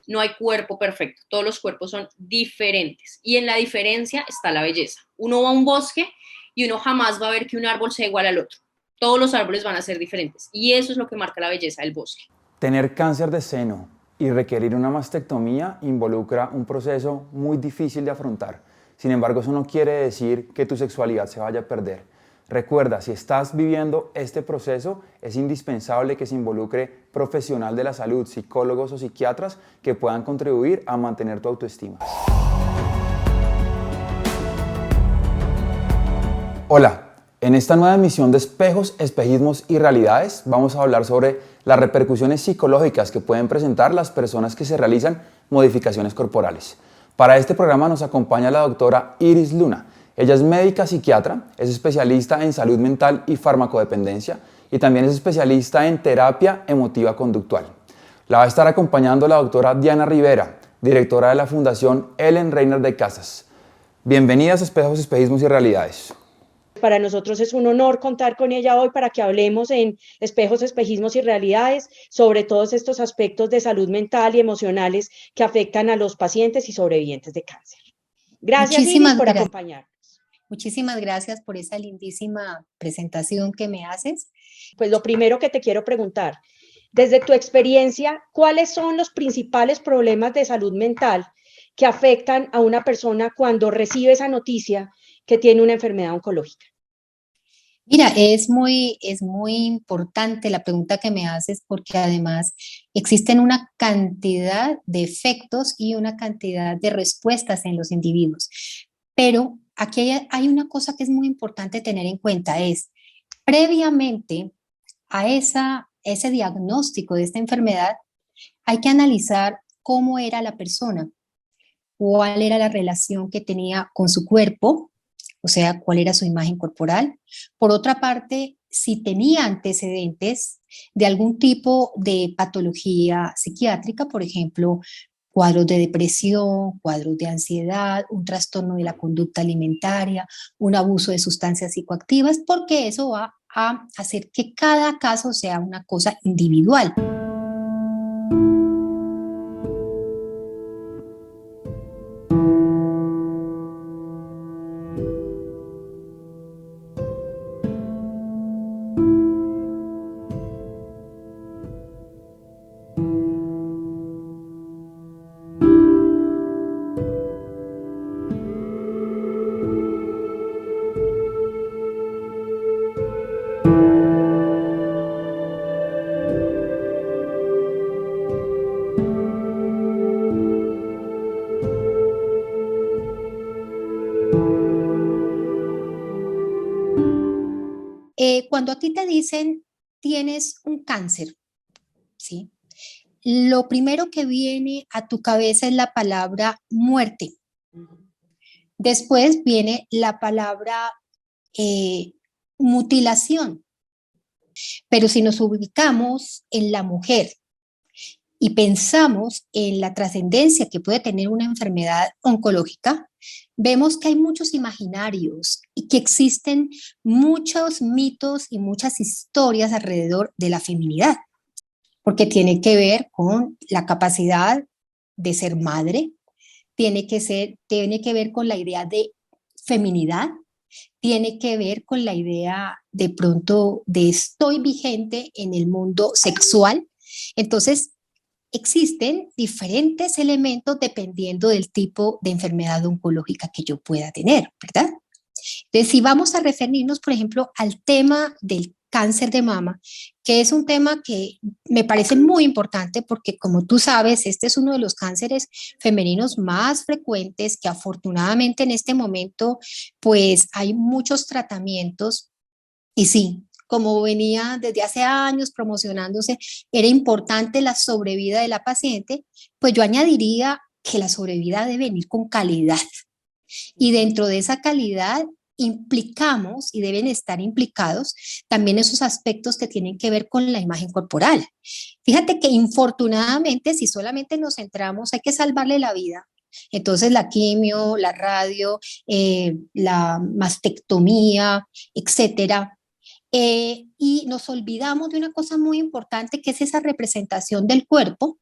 No hay cuerpo perfecto, todos los cuerpos son diferentes y en la diferencia está la belleza. Uno va a un bosque y uno jamás va a ver que un árbol sea igual al otro. Todos los árboles van a ser diferentes y eso es lo que marca la belleza del bosque. Tener cáncer de seno y requerir una mastectomía involucra un proceso muy difícil de afrontar. Sin embargo, eso no quiere decir que tu sexualidad se vaya a perder. Recuerda, si estás viviendo este proceso, es indispensable que se involucre profesional de la salud, psicólogos o psiquiatras que puedan contribuir a mantener tu autoestima. Hola, en esta nueva emisión de Espejos, Espejismos y Realidades vamos a hablar sobre las repercusiones psicológicas que pueden presentar las personas que se realizan modificaciones corporales. Para este programa nos acompaña la doctora Iris Luna. Ella es médica psiquiatra, es especialista en salud mental y farmacodependencia y también es especialista en terapia emotiva conductual. La va a estar acompañando la doctora Diana Rivera, directora de la Fundación Ellen Reiner de Casas. Bienvenidas a Espejos, Espejismos y Realidades. Para nosotros es un honor contar con ella hoy para que hablemos en Espejos, Espejismos y Realidades sobre todos estos aspectos de salud mental y emocionales que afectan a los pacientes y sobrevivientes de cáncer. Gracias, Iris, por acompañarnos. Muchísimas gracias por esa lindísima presentación que me haces. Pues lo primero que te quiero preguntar, desde tu experiencia, ¿cuáles son los principales problemas de salud mental que afectan a una persona cuando recibe esa noticia que tiene una enfermedad oncológica? Mira, es muy importante la pregunta que me haces porque además existen una cantidad de efectos y una cantidad de respuestas en los individuos. Pero aquí hay una cosa que es muy importante tener en cuenta, es previamente a ese diagnóstico de esta enfermedad, hay que analizar cómo era la persona, cuál era la relación que tenía con su cuerpo, o sea, cuál era su imagen corporal. Por otra parte, si tenía antecedentes de algún tipo de patología psiquiátrica, por ejemplo, cuadros de depresión, cuadros de ansiedad, un trastorno de la conducta alimentaria, un abuso de sustancias psicoactivas, porque eso va a hacer que cada caso sea una cosa individual. Cuando a ti te dicen tienes un cáncer, ¿sí? Lo primero que viene a tu cabeza es la palabra muerte. Después viene la palabra mutilación. Pero si nos ubicamos en la mujer y pensamos en la trascendencia que puede tener una enfermedad oncológica, vemos que hay muchos imaginarios y que existen muchos mitos y muchas historias alrededor de la feminidad, porque tiene que ver con la capacidad de ser madre, tiene que ver con la idea de feminidad, tiene que ver con la idea de pronto de estoy vigente en el mundo sexual. Entonces, existen diferentes elementos dependiendo del tipo de enfermedad oncológica que yo pueda tener, ¿verdad? Entonces, si vamos a referirnos, por ejemplo, al tema del cáncer de mama, que es un tema que me parece muy importante porque, como tú sabes, este es uno de los cánceres femeninos más frecuentes que afortunadamente en este momento, pues hay muchos tratamientos y sí, como venía desde hace años promocionándose, era importante la sobrevida de la paciente, pues yo añadiría que la sobrevida debe venir con calidad. Y dentro de esa calidad implicamos y deben estar implicados también esos aspectos que tienen que ver con la imagen corporal. Fíjate que infortunadamente, si solamente nos centramos, hay que salvarle la vida. Entonces la quimio, la radio, la mastectomía, etcétera. Y nos olvidamos de una cosa muy importante que es esa representación del cuerpo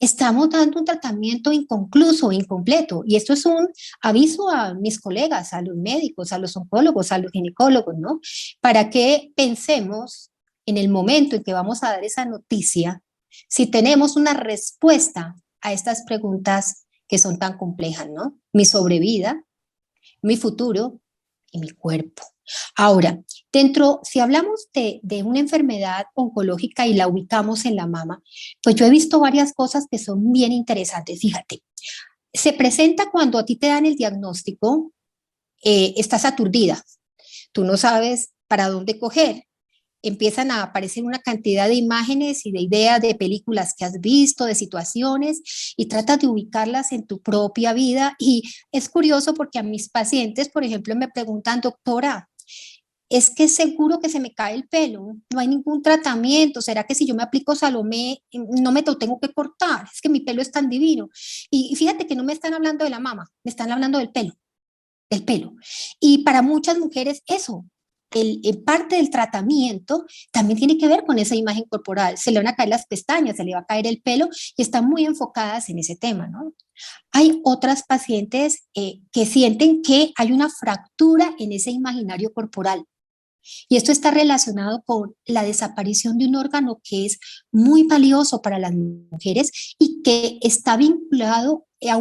estamos dando un tratamiento inconcluso, incompleto. Y esto es un aviso a mis colegas, a los médicos, a los oncólogos, a los ginecólogos, ¿no? Para que pensemos en el momento en que vamos a dar esa noticia, si tenemos una respuesta a estas preguntas que son tan complejas, ¿no? Mi sobrevida, mi futuro y mi cuerpo. Ahora, si hablamos de una enfermedad oncológica y la ubicamos en la mama, pues yo he visto varias cosas que son bien interesantes. Fíjate, se presenta cuando a ti te dan el diagnóstico, estás aturdida, tú no sabes para dónde coger. Empiezan a aparecer una cantidad de imágenes y de ideas de películas que has visto, de situaciones, y tratas de ubicarlas en tu propia vida. Y es curioso porque a mis pacientes, por ejemplo, me preguntan, doctora, es que seguro que se me cae el pelo, no hay ningún tratamiento, ¿será que si yo me aplico Salomé no me lo tengo que cortar? Es que mi pelo es tan divino. Y fíjate que no me están hablando de la mama, me están hablando del pelo, del pelo. Y para muchas mujeres eso, parte del tratamiento también tiene que ver con esa imagen corporal. Se le van a caer las pestañas, se le va a caer el pelo y están muy enfocadas en ese tema, ¿no? Hay otras pacientes que sienten que hay una fractura en ese imaginario corporal. Y esto está relacionado con la desaparición de un órgano que es muy valioso para las mujeres y que está vinculado a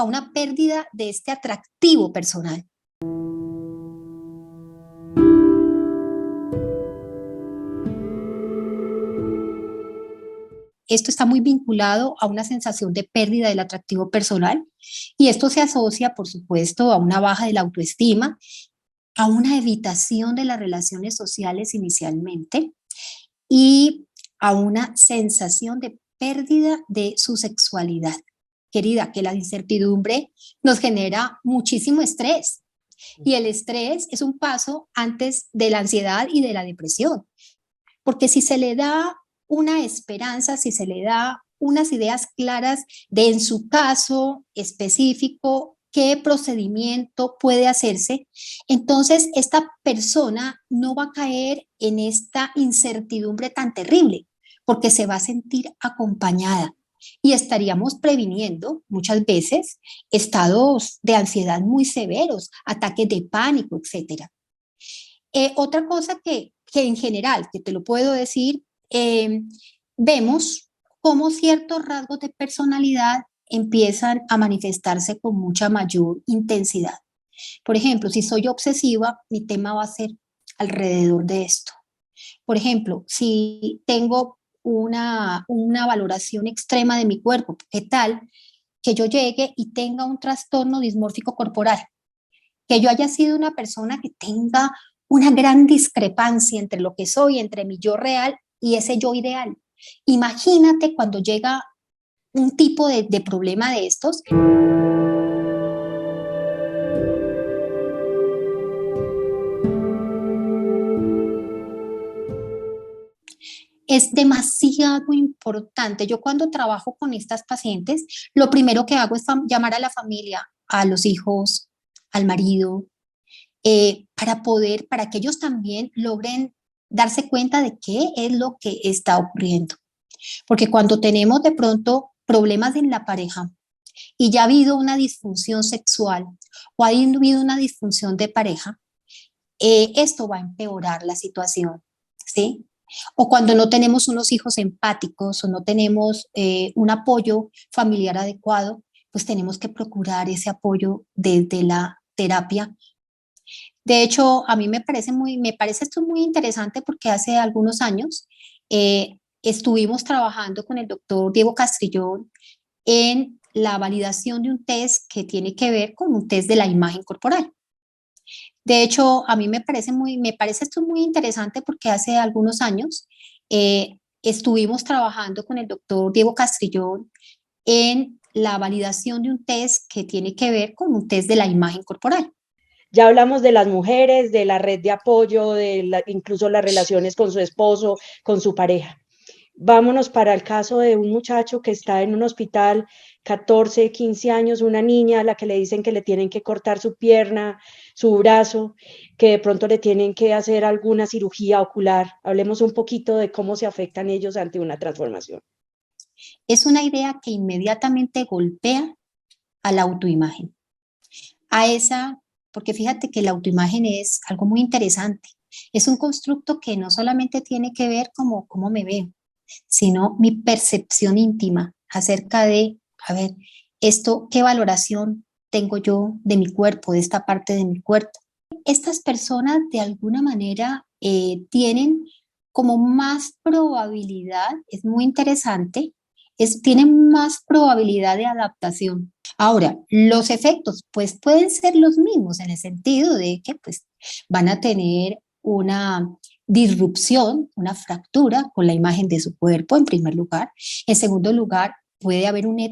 una pérdida de este atractivo personal. Esto está muy vinculado a una sensación de pérdida del atractivo personal y esto se asocia, por supuesto, a una baja de la autoestima, a una evitación de las relaciones sociales inicialmente y a una sensación de pérdida de su sexualidad. Querida, que la incertidumbre nos genera muchísimo estrés y el estrés es un paso antes de la ansiedad y de la depresión, porque si se le da una esperanza, si se le da unas ideas claras de en su caso específico qué procedimiento puede hacerse, entonces esta persona no va a caer en esta incertidumbre tan terrible, porque se va a sentir acompañada y estaríamos previniendo muchas veces estados de ansiedad muy severos, ataques de pánico, etcétera. Otra cosa que en general, que te lo puedo decir, vemos cómo ciertos rasgos de personalidad empiezan a manifestarse con mucha mayor intensidad. Por ejemplo, si soy obsesiva, mi tema va a ser alrededor de esto. Por ejemplo, si tengo una valoración extrema de mi cuerpo, ¿qué tal que yo llegue y tenga un trastorno dismórfico corporal? Que yo haya sido una persona que tenga una gran discrepancia entre lo que soy, entre mi yo real y ese yo ideal. Imagínate cuando llega un tipo de problema de estos. Es demasiado importante. Yo cuando trabajo con estas pacientes, lo primero que hago es llamar a la familia, a los hijos, al marido, para que ellos también logren darse cuenta de qué es lo que está ocurriendo. Porque cuando tenemos de pronto problemas en la pareja y ya ha habido una disfunción sexual o ha habido una disfunción de pareja, esto va a empeorar la situación, ¿sí? O cuando no tenemos unos hijos empáticos o no tenemos un apoyo familiar adecuado, pues tenemos que procurar ese apoyo desde la terapia. De hecho, a mí me parece esto muy interesante porque hace algunos años estuvimos trabajando con el doctor Diego Castrillón en la validación de un test que tiene que ver con un test de la imagen corporal. De hecho, a mí me parece esto muy interesante porque hace algunos años estuvimos trabajando con el doctor Diego Castrillón en la validación de un test que tiene que ver con un test de la imagen corporal. Ya hablamos de las mujeres, de la red de apoyo, incluso las relaciones con su esposo, con su pareja. Vámonos para el caso de un muchacho que está en un hospital, 14, 15 años, una niña a la que le dicen que le tienen que cortar su pierna, su brazo, que de pronto le tienen que hacer alguna cirugía ocular. Hablemos un poquito de cómo se afectan ellos ante una transformación. es una idea que inmediatamente golpea a la autoimagen, a esa, porque fíjate que la autoimagen es algo muy interesante. Es un constructo que no solamente tiene que ver como cómo me veo, sino mi percepción íntima acerca de, a ver, esto, ¿qué valoración tengo yo de mi cuerpo, de esta parte de mi cuerpo? Estas personas de alguna manera tienen como más probabilidad, es muy interesante, tienen más probabilidad de adaptación. Ahora, los efectos pues pueden ser los mismos en el sentido de que pues van a tener una disrupción, una fractura con la imagen de su cuerpo en primer lugar. En segundo lugar, puede haber una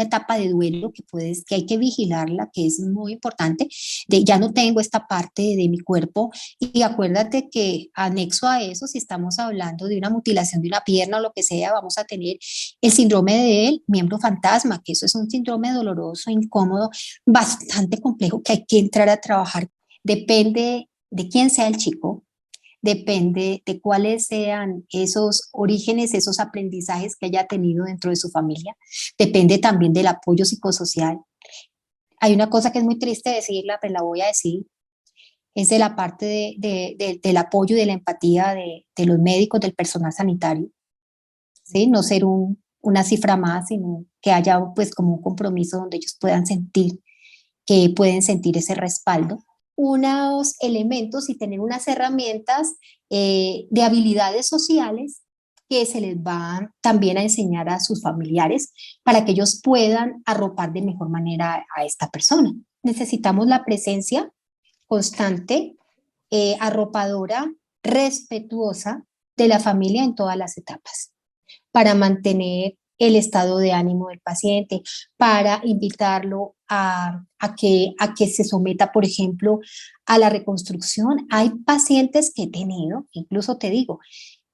etapa de duelo que hay que vigilarla, que es muy importante, de ya no tengo esta parte de mi cuerpo y acuérdate que anexo a eso, si estamos hablando de una mutilación de una pierna o lo que sea, vamos a tener el síndrome del miembro fantasma, que eso es un síndrome doloroso, incómodo, bastante complejo que hay que entrar a trabajar. Depende de quién sea el chico, depende de cuáles sean esos orígenes, esos aprendizajes que haya tenido dentro de su familia, depende también del apoyo psicosocial. Hay una cosa que es muy triste decirla, pero la voy a decir, es de la parte del apoyo y de la empatía de los médicos, del personal sanitario, ¿sí? No ser una cifra más, sino que haya pues como un compromiso donde ellos puedan sentir que pueden sentir ese respaldo, unos elementos y tener unas herramientas de habilidades sociales que se les va también a enseñar a sus familiares para que ellos puedan arropar de mejor manera a esta persona. Necesitamos la presencia constante, arropadora, respetuosa de la familia en todas las etapas para mantener el estado de ánimo del paciente, para invitarlo a que se someta, por ejemplo, a la reconstrucción. Hay pacientes que he tenido, incluso te digo,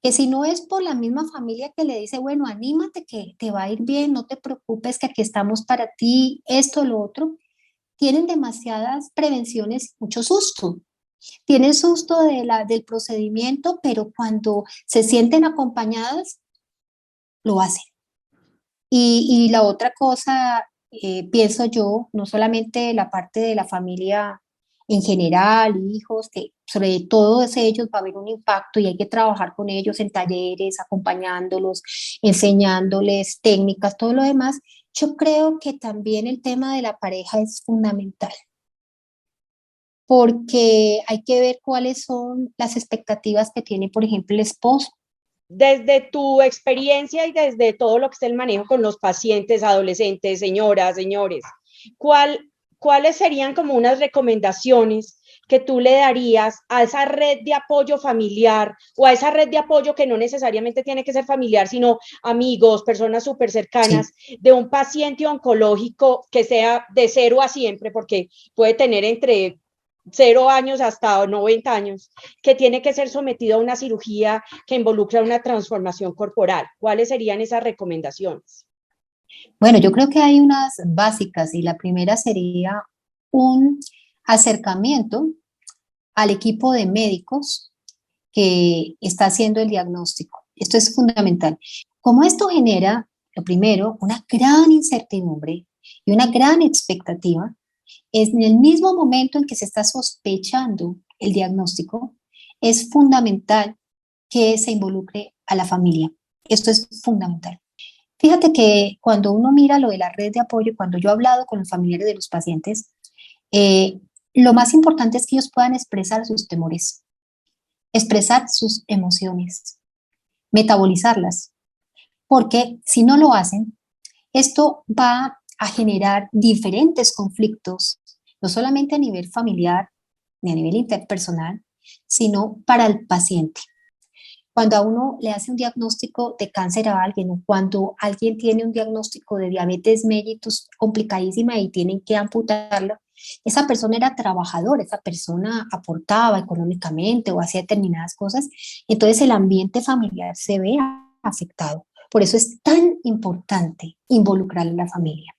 que si no es por la misma familia que le dice, bueno, anímate que te va a ir bien, no te preocupes que aquí estamos para ti, esto, lo otro, tienen demasiadas prevenciones, mucho susto. Tienen susto del procedimiento, pero cuando se sienten acompañadas, lo hacen. Y la otra cosa, pienso yo, no solamente la parte de la familia en general, hijos, que sobre todos ellos va a haber un impacto y hay que trabajar con ellos en talleres, acompañándolos, enseñándoles técnicas, todo lo demás. Yo creo que también el tema de la pareja es fundamental, porque hay que ver cuáles son las expectativas que tiene, por ejemplo, el esposo. Desde tu experiencia y desde todo lo que es el manejo con los pacientes, adolescentes, señoras, señores, ¿cuáles serían como unas recomendaciones que tú le darías a esa red de apoyo familiar o a esa red de apoyo que no necesariamente tiene que ser familiar, sino amigos, personas súper cercanas, Sí. de un paciente oncológico que sea de 0 a siempre, porque puede tener entre 0 años hasta 90 años, que tiene que ser sometido a una cirugía que involucra una transformación corporal? ¿Cuáles serían esas recomendaciones? Bueno, yo creo que hay unas básicas y la primera sería un acercamiento al equipo de médicos que está haciendo el diagnóstico. Esto es fundamental. Como esto genera, lo primero, una gran incertidumbre y una gran expectativa, es en el mismo momento en que se está sospechando el diagnóstico, es fundamental que se involucre a la familia. Esto es fundamental. Fíjate que cuando uno mira lo de la red de apoyo, cuando yo he hablado con los familiares de los pacientes, eh, lo más importante es que ellos puedan expresar sus temores, expresar sus emociones, metabolizarlas, porque si no lo hacen, esto va a generar diferentes conflictos, no solamente a nivel familiar ni a nivel interpersonal, sino para el paciente. Cuando a uno le hace un diagnóstico de cáncer a alguien o cuando alguien tiene un diagnóstico de diabetes mellitus complicadísima y tienen que amputarlo, esa persona era trabajadora, esa persona aportaba económicamente o hacía determinadas cosas, entonces el ambiente familiar se ve afectado. Por eso es tan importante involucrar a la familia.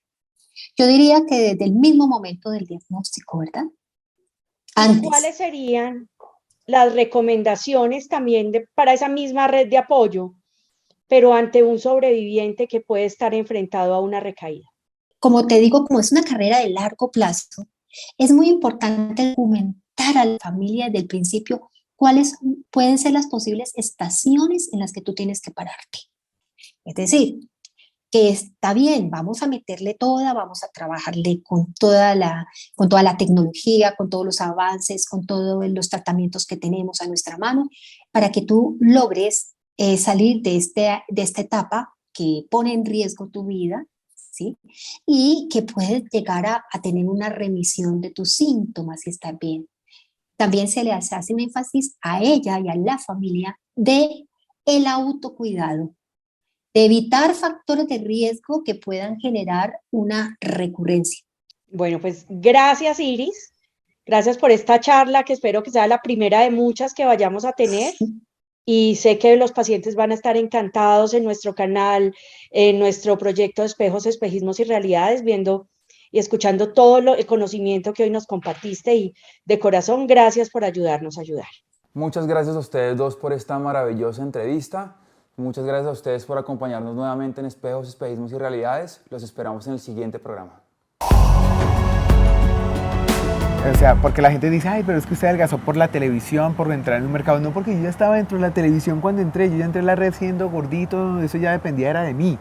Yo diría que desde el mismo momento del diagnóstico, ¿verdad? ¿Y Antes. cuáles serían las recomendaciones también para esa misma red de apoyo? pero ante un sobreviviente que puede estar enfrentado a una recaída? Como te digo, como es una carrera de largo plazo, es muy importante documentar a la familia desde el principio cuáles pueden ser las posibles estaciones en las que tú tienes que pararte. Es decir, que está bien, vamos a meterle toda, vamos a trabajarle con toda la tecnología, con todos los avances, con todos los tratamientos que tenemos a nuestra mano, para que tú logres salir de esta etapa que pone en riesgo tu vida, ¿sí? Y que puedes llegar a tener una remisión de tus síntomas si estás bien. También se le hace un énfasis a ella y a la familia de el autocuidado, de evitar factores de riesgo que puedan generar una recurrencia. Bueno, pues gracias, Iris. Gracias por esta charla, que espero que sea la primera de muchas que vayamos a tener. Y sé que los pacientes van a estar encantados en nuestro canal, en nuestro proyecto de Espejos, Espejismos y Realidades, viendo y escuchando todo el conocimiento que hoy nos compartiste. Y de corazón, gracias por ayudarnos a ayudar. Muchas gracias a ustedes dos por esta maravillosa entrevista. Muchas gracias a ustedes por acompañarnos nuevamente en Espejos, Espejismos y Realidades. Los esperamos en el siguiente programa. O sea, porque la gente dice, ay, pero es que usted adelgazó por la televisión, por entrar en un mercado. No, porque yo ya estaba dentro de la televisión cuando entré. Yo ya entré en la red siendo gordito, eso ya dependía, era de mí.